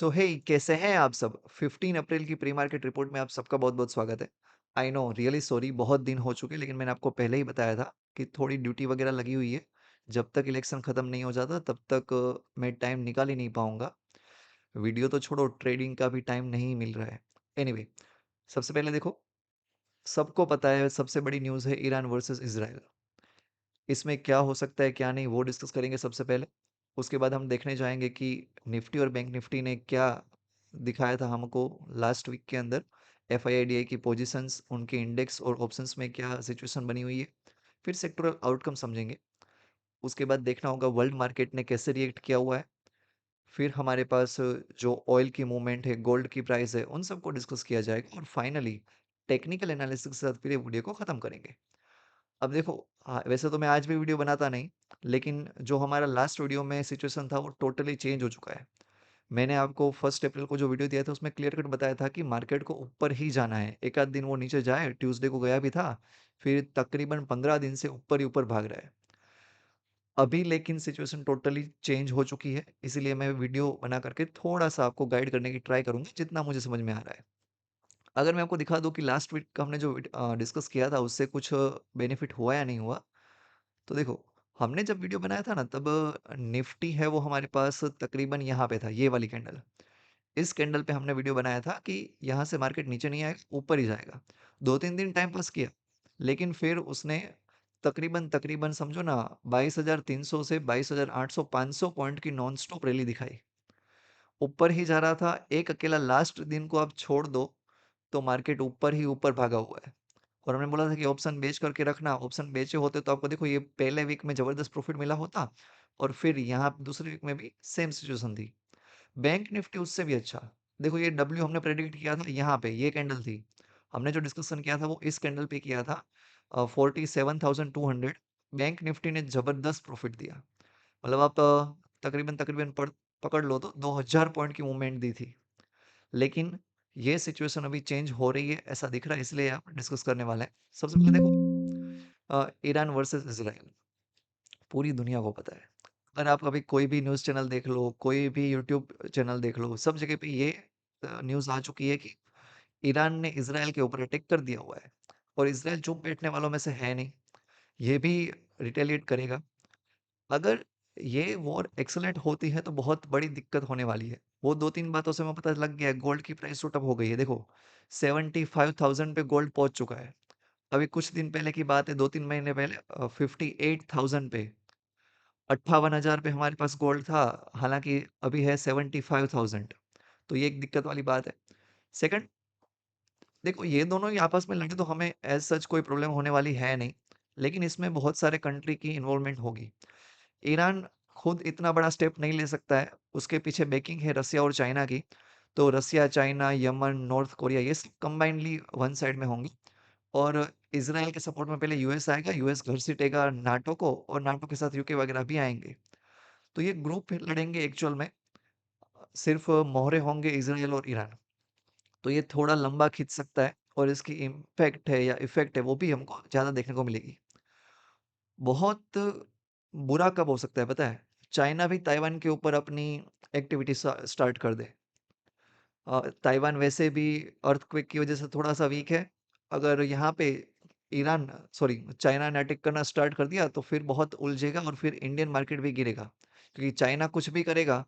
सो हे कैसे हैं आप सब? 15 अप्रैल की प्री मार्केट रिपोर्ट में आप सबका बहुत-बहुत स्वागत है। आई नो रियली सॉरी बहुत दिन हो चुके लेकिन मैंने आपको पहले ही बताया था कि थोड़ी ड्यूटी वगैरह लगी हुई है। जब तक इलेक्शन खत्म नहीं हो जाता तब तक मैं टाइम निकाल ही नहीं पाऊँगा। वीडियो तो छोड़ो ट्रेडिंग का भी टाइम नहीं मिल रहा है। एनीवे सबसे पहले देखो, सबको पता है सबसे बड़ी न्यूज़ है ईरान वर्सेस इज़राइल। इसमें क्या हो सकता है, क्या नहीं वो डिस्कस करेंगे सबसे पहले। उसके बाद हम देखने जाएँगे कि निफ्टी और बैंक निफ्टी ने क्या दिखाया था हमको लास्ट वीक के अंदर। एफआईआईडीआई की पोज़ीशंस, उनके इंडेक्स और ऑप्शंस में क्या सिचुएशन बनी हुई है। फिर सेक्टोरल आउटकम समझेंगे। उसके बाद देखना होगा वर्ल्ड मार्केट ने कैसे रिएक्ट किया हुआ है। फिर हमारे पास जो ऑयल की मूवमेंट है, गोल्ड की प्राइस है, उन सबको डिस्कस किया जाएगा और फाइनली टेक्निकल एनालिसिस के साथ फिर ये वीडियो को ख़त्म करेंगे। अब देखो, वैसे तो मैं आज भी वीडियो बनाता नहीं, लेकिन जो हमारा लास्ट वीडियो में सिचुएशन था वो टोटली चेंज हो चुका है। मैंने आपको 1 अप्रैल को जो वीडियो दिया था उसमें क्लियर कट बताया था कि मार्केट को ऊपर ही जाना है। एक आध दिन वो नीचे जाए, ट्यूसडे को गया भी था, फिर तकरीबन 15 दिन से ऊपर ही ऊपर भाग रहा है। अभी लेकिन सिचुएशन टोटली चेंज हो चुकी है, इसीलिए मैं वीडियो बना करके थोड़ा-सा आपको गाइड करने की ट्राई करूँगा जितना मुझे समझ में आ रहा है। अगर मैं आपको दिखा दूँ कि लास्ट वीक का हमने जो डिस्कस किया था उससे कुछ बेनिफिट हुआ या नहीं हुआ? तो देखो, हमने जब वीडियो बनाया था ना तब निफ्टी है वो हमारे पास तकरीबन यहाँ पे था, ये वाली कैंडल। इस कैंडल पे हमने वीडियो बनाया था कि यहाँ से मार्केट नीचे नहीं आएगा, ऊपर ही जाएगा। 2-3 दिन टाइम पास किया, लेकिन फिर उसने तकरीबन समझो ना 22,300 से 22,800 500 पॉइंट की नॉन स्टॉप रैली दिखाई। ऊपर ही जा रहा था, एक अकेला लास्ट दिन को आप छोड़ दो, तो मार्केट ऊपर ही ऊपर भागा हुआ है। और हमने बोला था कि ऑप्शन बेच करके रखना, ऑप्शन बेचे होते तो आपको देखो ये पहले वीक में ज़बरदस्त प्रॉफ़िट मिला होता और फिर यहाँ दूसरे वीक में भी सेम सिचुएशन थी। बैंक निफ्टी उससे भी अच्छा। देखो ये डब्ल्यू हमने प्रेडिक्ट किया था यहाँ पे, ये कैंडल थी। हमने जो डिस्कशन किया था वो इस कैंडल पे किया था 47,200। बैंक निफ्टी ने ज़बरदस्त प्रॉफ़िट दिया। मतलब आप तकरीबन पकड़ लो तो 2000 पॉइंट की मूवमेंट दी थी। लेकिन ये सिचुएशन अभी चेंज हो रही है ऐसा दिख रहा है, इसलिए आप डिस्कस करने वाले हैं। सबसे पहले देखो, ईरान वर्सेस इज़राइल पूरी दुनिया को पता है। अगर आप अभी कोई भी न्यूज़ चैनल देख लो, कोई भी यूट्यूब चैनल देख लो, सब जगह पे ये न्यूज़ आ चुकी है कि ईरान ने इज़राइल के ऊपर अटैक कर दिया हुआ है और इज़राइल चुप बैठने वालों में से है नहीं। ये भी रिटेलिएट करेगा। अगर ये वॉर एक्सेलेंट होती है तो बहुत बड़ी दिक्कत होने वाली है। वो 2-3 बातों से हमें पता लग गया है, गोल्ड की प्राइस शूट अप हो गई है। देखो 75,000 पे गोल्ड पहुँच चुका है। अभी कुछ दिन पहले की बात है, 2-3 महीने पहले 58,000 पे, 58,000 पे हमारे पास गोल्ड था, हालाँकि अभी है 75,000। तो ये एक दिक्कत वाली बात है। सेकंड, देखो ये दोनों ही आपस में लड़े तो हमें एज़ सच कोई प्रॉब्लम होने वाली है नहीं, लेकिन इसमें बहुत सारे कंट्री की इन्वॉल्वमेंट होगी। ईरान खुद इतना बड़ा स्टेप नहीं ले सकता है, उसके पीछे बैकिंग है रसिया और चाइना की। तो रसिया, चाइना, यमन, नॉर्थ कोरिया ये सब कंबाइंडली वन साइड में होंगे और इज़राइल के सपोर्ट में पहले यूएस आएगा, यूएस घसीटेगा नाटो को और नाटो के साथ यूके वगैरह भी आएँगे। तो ये ग्रुप फिर लड़ेंगे एक्चुअल में, सिर्फ़ मोहरे होंगे इज़राइल और ईरान। तो ये थोड़ा लंबा खींच सकता है और इसकी इम्पैक्ट है या इफ़ेक्ट है वो भी हमको ज़्यादा देखने को मिलेगी। बहुत बुरा कब हो सकता है पता है? चाइना भी ताइवान के ऊपर अपनी एक्टिविटी स्टार्ट कर दे। ताइवान वैसे भी अर्थक्वेक की वजह से थोड़ा-सा वीक है। अगर यहाँ पे ईरान सॉरी चाइना ने अटैक करना स्टार्ट कर दिया तो फिर बहुत उलझेगा और फिर इंडियन मार्केट भी गिरेगा। क्योंकि चाइना कुछ भी करेगा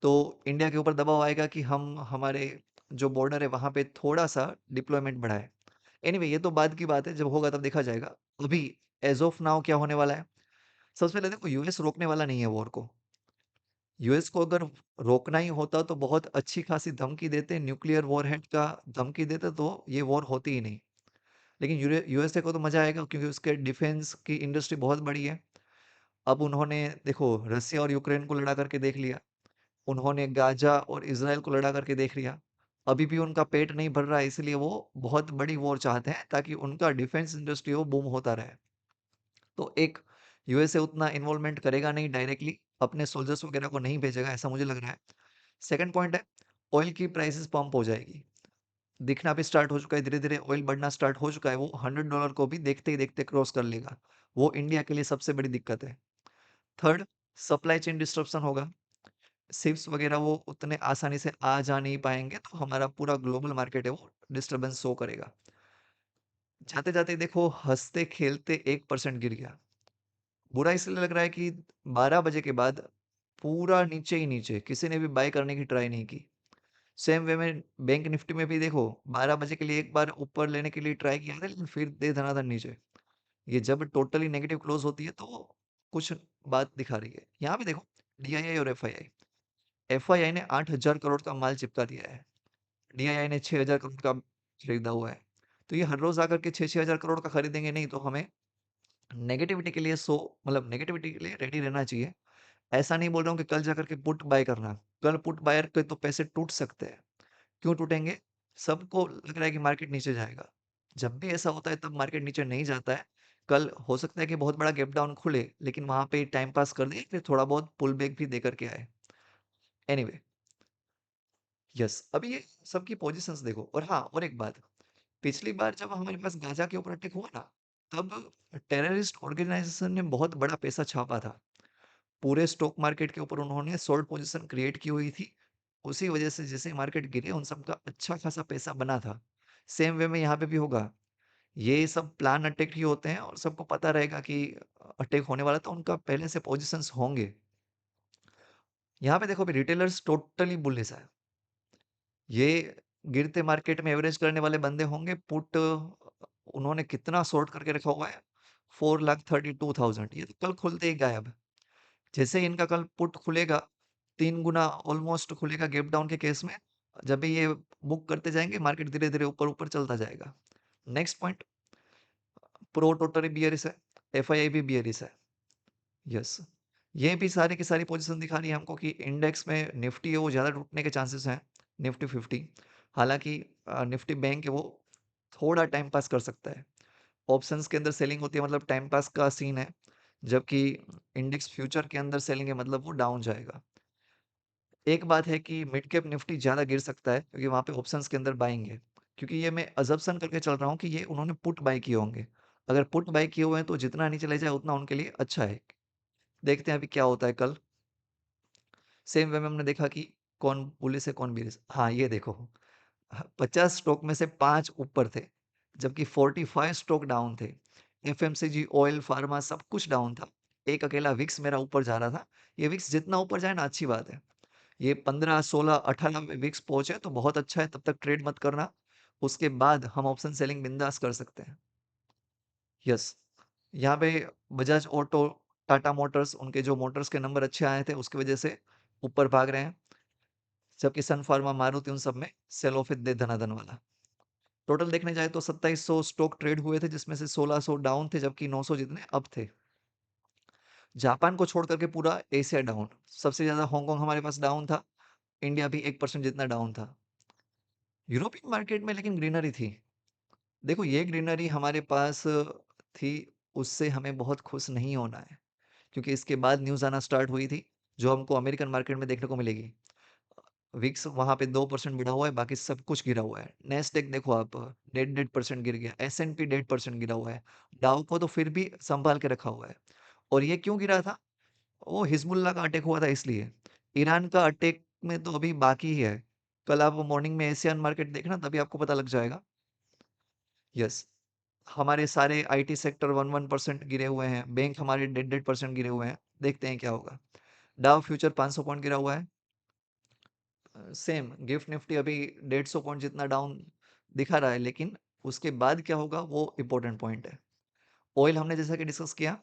तो इंडिया के ऊपर दबाव आएगा कि हम हमारे जो बॉर्डर है वहाँ पे थोड़ा-सा डिप्लॉयमेंट बढ़ाएँ। एनीवे ये तो बाद की बात है, जब होगा तब देखा जाएगा। अभी ऐज़ ऑफ नाउ क्या होने वाला है? सबसे पहले देखो यूएस रोकने वाला नहीं है वॉर को। यूएस को अगर रोकना ही होता तो बहुत अच्छी खासी धमकी देते, न्यूक्लियर वॉरहेड का धमकी देते तो ये वॉर होती ही नहीं। लेकिन यूएसए को तो मज़ा आएगा क्योंकि उसके डिफेंस की इंडस्ट्री बहुत बड़ी है। अब उन्होंने देखो रसिया और यूक्रेन को लड़ा करके देख लिया। उन्होंने गाज़ा और इज़राइल को लड़ा करके देख लिया। अभी भी उनका पेट नहीं भर रहा है इसलिए वो बहुत बड़ी वॉर चाहते हैं ताकि उनका डिफेंस इंडस्ट्री वो बूम होता रहे। तो एक यूएसए उतना इन्वॉल्वमेंट करेगा नहीं डायरेक्टली, अपने सोल्जर्स वगैरह को नहीं भेजेगा ऐसा मुझे लग रहा है। सेकंड पॉइंट है, ऑयल की प्राइसेस पंप हो जाएगी। दिखना भी स्टार्ट हो चुका है, धीरे-धीरे ऑयल बढ़ना स्टार्ट हो चुका है, वो $100 को भी देखते ही देखते क्रॉस कर लेगा। वो इंडिया के लिए सबसे बड़ी दिक्कत है। थर्ड, सप्लाई चेन डिस्ट्रप्शन होगा। शिप्स वगैरह वो उतने आसानी से आ जा नहीं पाएँगे, तो हमारा पूरा ग्लोबल मार्केट है वो डिस्टर्बेंस शो करेगा। जाते-जाते देखो हँसते-खेलते 1% गिर गया। बुरा इसलिए लग रहा है कि 12 बजे के बाद पूरा नीचे ही नीचे, किसी ने भी बाय करने की ट्राई नहीं की। सेम वे में बैंक निफ्टी में भी देखो 12 बजे के लिए एक बार ऊपर लेने के लिए ट्राई किया था, लेकिन फिर दे धनाधन नीचे। ये जब टोटली नेगेटिव क्लोज़ होती है तो कुछ बात दिखा रही है। यहाँ पे देखो डीआईआई और एफआईआई। एफआईआई ने 8,000 करोड़ का माल चिपका दिया है। डीआईआई ने 6,000 करोड़ का खरीदा हुआ है। तो ये हर रोज़ आकर के 6-6 हज़ार करोड़ का खरीदेंगे नहीं, तो हमें नेगेटिविटी के लिए मतलब नेगेटिविटी के लिए रेडी रहना चाहिए। ऐसा नहीं बोल रहा हूँ कि कल जाकर के पुट बाय करना। कल पुट बायर के तो पैसे टूट सकते हैं। क्यों टूटेंगे? सबको लग रहा है कि मार्केट नीचे जाएगा। जब भी ऐसा होता है तब मार्केट नीचे नहीं जाता है। कल हो सकता है कि बहुत बड़ा गैप डाउन खुले, लेकिन वहाँ पे टाइम पास कर दिए, फिर थोड़ा बहुत पुल बैक भी देकर के आए। एनीवे, यस, अभी ये सबकी पोज़ीशंस देखो। और हाँ, और एक बात, पिछली बार जब हमारे पास गाज़ा के ऊपर अटैक हुआ ना, तब टेररिस्ट ऑर्गेनाइज़ेशन ने बहुत बड़ा पैसा छापा था। पूरे स्टॉक मार्केट के ऊपर उन्होंने शॉर्ट पोजीशन क्रिएट की हुई थी। उसी वजह से जैसे मार्केट गिरे उन सबका अच्छा खासा पैसा बना था। सेम वे में यहाँ पे भी होगा। ये सब प्लान अटैक ही होते हैं और सबको पता रहेगा कि अटैक होने वाला, तो उनका पहले से पोजीशंस होंगे। यहाँ पे देखो अभी रिटेलर्स टोटली बुलिश है। ये गिरते मार्केट में एवरेज करने वाले बंदे होंगे। पुट उन्होंने कितना शॉर्ट करके रखा हुआ है, 4,32,000। ये तो कल खुलते ही गायब। जैसे ही इनका कल पुट खुलेगा, 3 गुना ऑलमोस्ट खुलेगा गैप डाउन के केस में। जब भी ये बुक करते जाएँगे, मार्केट धीरे-धीरे ऊपर-ऊपर चलता जाएगा। Next point, pro totally bearish है, एफआईआई भी बियरिश है। यस, ये भी सारी की सारी पोजीशन दिखा रही है हमको कि इंडेक्स में निफ्टी है वो ज़्यादा टूटने के चांसेस हैं, निफ्टी 50। हालाँकि निफ्टी बैंक है वो थोड़ा टाइम पास कर सकता है। ऑप्शंस के अंदर सेलिंग होती है मतलब टाइम पास का सीन है, जबकि इंडेक्स फ्यूचर के अंदर सेलिंग है मतलब वो डाउन जाएगा। एक बात है कि मिड कैप निफ्टी ज़्यादा गिर सकता है क्योंकि वहाँ पे ऑप्शंस के अंदर बाइंग है। क्योंकि ये मैं अज़म्पशन करके चल रहा हूँ कि ये उन्होंने पुट बाय किए होंगे। अगर पुट बाय किए हुए हैं तो जितना नीचे ले जाए उतना उनके लिए अच्छा है। देखते हैं अभी क्या होता है कल। सेम वे में हमने देखा कि कौन बुलिश है कौन बेयरिश। हाँ, ये देखो 50 स्टॉक में से 5 ऊपर थे, जबकि 45 स्टॉक डाउन थे। एफएमसीजी, ऑयल, फार्मा सब कुछ डाउन था। एक अकेला विक्स मेरा ऊपर जा रहा था। ये विक्स जितना ऊपर जाए ना अच्छी बात है। ये 15, 16, 18 में विक्स पहुंचे तो बहुत अच्छा है, तब तक ट्रेड मत करना। उसके बाद हम ऑप्शन सेलिंग बिंदास कर सकते हैं। यस, यहाँ पे बजाज ऑटो, टाटा मोटर्स, उनके जो मोटर्स के नंबर अच्छे आए थे उसकी वजह से ऊपर भाग रहे हैं। जबकि सन फार्मा, मारुति उन सब में सेल ऑफ दे धनाधन वाला। टोटल देखने जाए तो 2700 स्टॉक ट्रेड हुए थे, जिसमें से 1600 डाउन थे, जबकि 900 जितने अप थे। जापान को छोड़ करके पूरा एशिया डाउन। सबसे ज्यादा हांगकांग हमारे पास डाउन था। इंडिया भी 1% जितना डाउन था। यूरोपियन मार्केट में लेकिन ग्रीनरी थी। देखो ये ग्रीनरी हमारे पास थी, उससे हमें बहुत खुश नहीं होना है, क्योंकि इसके बाद न्यूज़ आना स्टार्ट हुई थी, जो हमको अमेरिकन मार्केट में देखने को मिलेगी। विक्स वहाँ पे 2% गिरा हुआ है, बाकी सब कुछ गिरा हुआ है। नेस्डेक देखो आप, डेढ़ डेढ़ परसेंट गिर गया। एस&पी 1.5% गिरा हुआ है। डाउ को तो फिर भी संभाल के रखा हुआ है। और ये क्यों गिरा था? वो हिजबुल्लाह का अटैक हुआ था इसलिए। ईरान का अटैक में तो अभी बाकी ही है। कल आप मॉर्निंग में एशियन मार्केट देखना, तभी आपको पता लग जाएगा। यस, हमारे सारे आईटी सेक्टर 1-1% गिरे हुए हैं। बैंक हमारे 1.5% गिरे हुए हैं। देखते हैं क्या होगा। डाउ फ्यूचर 500 पॉइंट गिरा हुआ है। सेम गिफ्ट निफ्टी अभी 150 पॉइंट जितना डाउन दिखा रहा है, लेकिन उसके बाद क्या होगा वो इम्पोर्टेंट पॉइंट है। ऑयल हमने जैसा कि डिस्कस किया,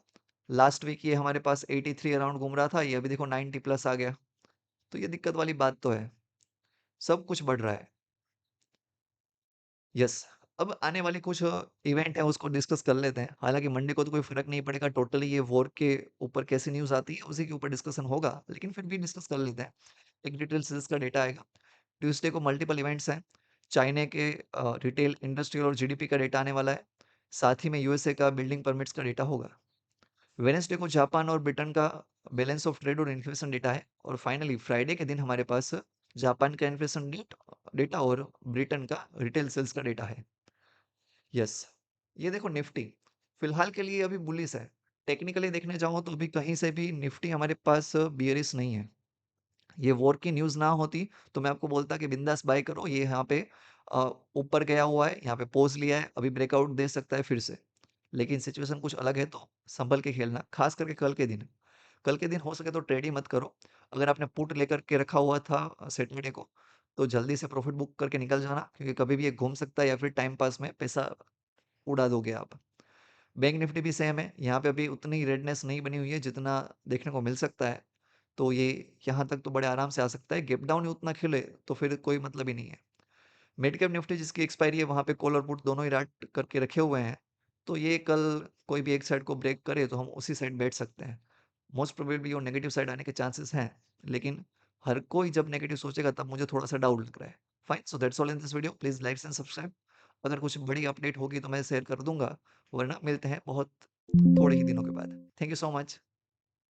लास्ट वीक ये हमारे पास 83 अराउंड घूम रहा था, ये अभी देखो 90 प्लस आ गया। तो ये दिक्कत वाली बात तो है। सब कुछ बढ़ रहा है। यस, अब आने वाले कुछ इवेंट है उसको डिस्कस कर लेते हैं। हालांकि मंडे को तो कोई फर्क नहीं पड़ेगा, टोटली ये वॉर के ऊपर कैसी न्यूज़ आती है उसी के ऊपर डिस्कशन होगा, लेकिन फिर भी डिस्कस कर लेते हैं। एक डिटेल सेल्स का डेटा आएगा। ट्यूसडे को मल्टीपल इवेंट्स हैं। चाइना के रिटेल, इंडस्ट्रियल और जीडीपी का डेटा आने वाला है। साथ ही में यूएसए का बिल्डिंग परमिट्स का डेटा होगा। वेडनेसडे को जापान और ब्रिटेन का बैलेंस ऑफ ट्रेड और इन्फ्लेशन डेटा है। और फाइनली फ्राइडे के दिन हमारे पास जापान का इन्फ्लेशन डेटा और ब्रिटेन का रिटेल सेल्स का डेटा है। यस, ये देखो निफ्टी फिलहाल के लिए अभी बुलिश है। टेक्निकली देखने जाऊँ तो अभी कहीं से भी निफ्टी हमारे पास बियरिश नहीं है। ये वॉर की न्यूज़ ना होती तो मैं आपको बोलता कि बिंदास बाय करो, ये यहाँ पे ऊपर गया हुआ है, यहाँ पे पॉज़ लिया है, अभी ब्रेकआउट दे सकता है फिर से। लेकिन सिचुएशन कुछ अलग है तो सँभल के खेलना, ख़ास करके कल के दिन। कल के दिन हो सके तो ट्रेड ही मत करो। अगर आपने पुट लेकर के रखा हुआ था सैटरडे को, तो जल्दी से प्रॉफ़िट बुक करके निकल जाना, क्योंकि कभी भी ये घूम सकता है या फिर टाइम पास में पैसा उड़ा दोगे आप। बैंक निफ्टी भी सेम है, यहाँ पे अभी उतनी रेडनेस नहीं बनी हुई है जितना देखने को मिल सकता है। तो ये यहाँ तक तो बड़े आराम से आ सकता है, गैप डाउन ही उतना खिले तो फिर कोई मतलब ही नहीं है। मिड कैप निफ्टी जिसकी एक्सपायरी है वहाँ पे कॉल और पुट दोनों ही राइट करके रखे हुए हैं, तो ये कल कोई भी एक साइड को ब्रेक करे तो हम उसी साइड बैठ सकते हैं। मोस्ट प्रोबेबली वो नेगेटिव साइड आने के चांसेस हैं, लेकिन हर कोई जब नेगेटिव सोचेगा तब मुझे थोड़ा-सा डाउट लग रहा है। Fine, so that's all in this video, please like and subscribe. अगर कुछ बड़ी अपडेट होगी तो मैं शेयर कर दूँगा, वरना मिलते हैं बहुत थोड़े ही दिनों के बाद। Thank you so much.